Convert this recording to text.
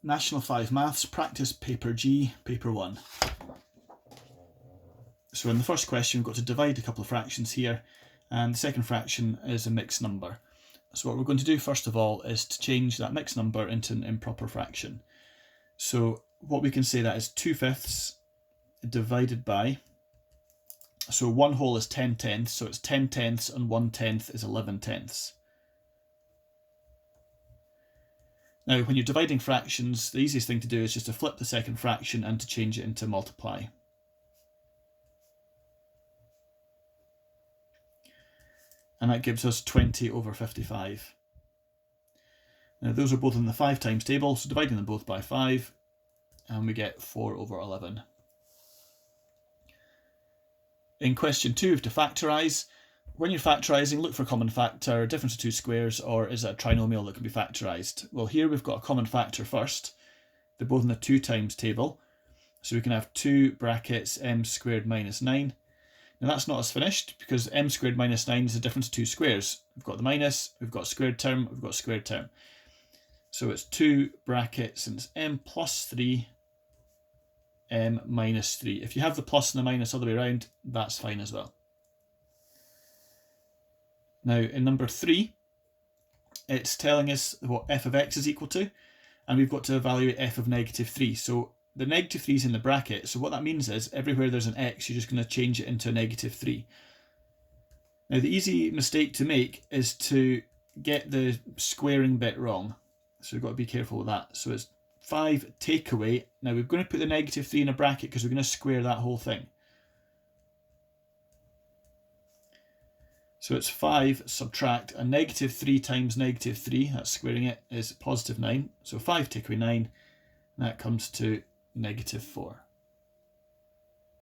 National 5 Maths, Practice Paper G, Paper 1. So in the first question, we've got to divide a couple of fractions here, and the second fraction is a mixed number. So what we're going to do first of all is to change that mixed number into an improper fraction. So what we can say that is 2/5 divided by, so 1 whole is 10/10, so it's 10/10 and 1/10 is 11/10. Now, when you're dividing fractions, the easiest thing to do is just to flip the second fraction and to change it into multiply. And that gives us 20/55. Now, those are both in the 5 times table, so dividing them both by 5, and we get 4/11. In question 2, we have to factorise. When you're factorising, look for a common factor, difference of two squares, or is it a trinomial that can be factorised? Well, here we've got a common factor first. They're both in the 2 times table. So we can have 2 brackets m squared minus 9. Now that's not as finished, because m squared minus 9 is the difference of two squares. We've got the minus, we've got a squared term, we've got a squared term. So it's 2 brackets and it's m plus 3, m minus 3. If you have the plus and the minus all the way around, that's fine as well. Now in number 3, it's telling us what f of x is equal to, and we've got to evaluate f of -3. So the -3 is in the bracket, so what that means is everywhere there's an x, you're just going to change it into a -3. Now the easy mistake to make is to get the squaring bit wrong, so we've got to be careful with that. So it's 5 take away. Now we're going to put the -3 in a bracket because we're going to square that whole thing. So it's 5 subtract a -3 times -3, that's squaring it, is +9. So 5 take away 9, and that comes to -4.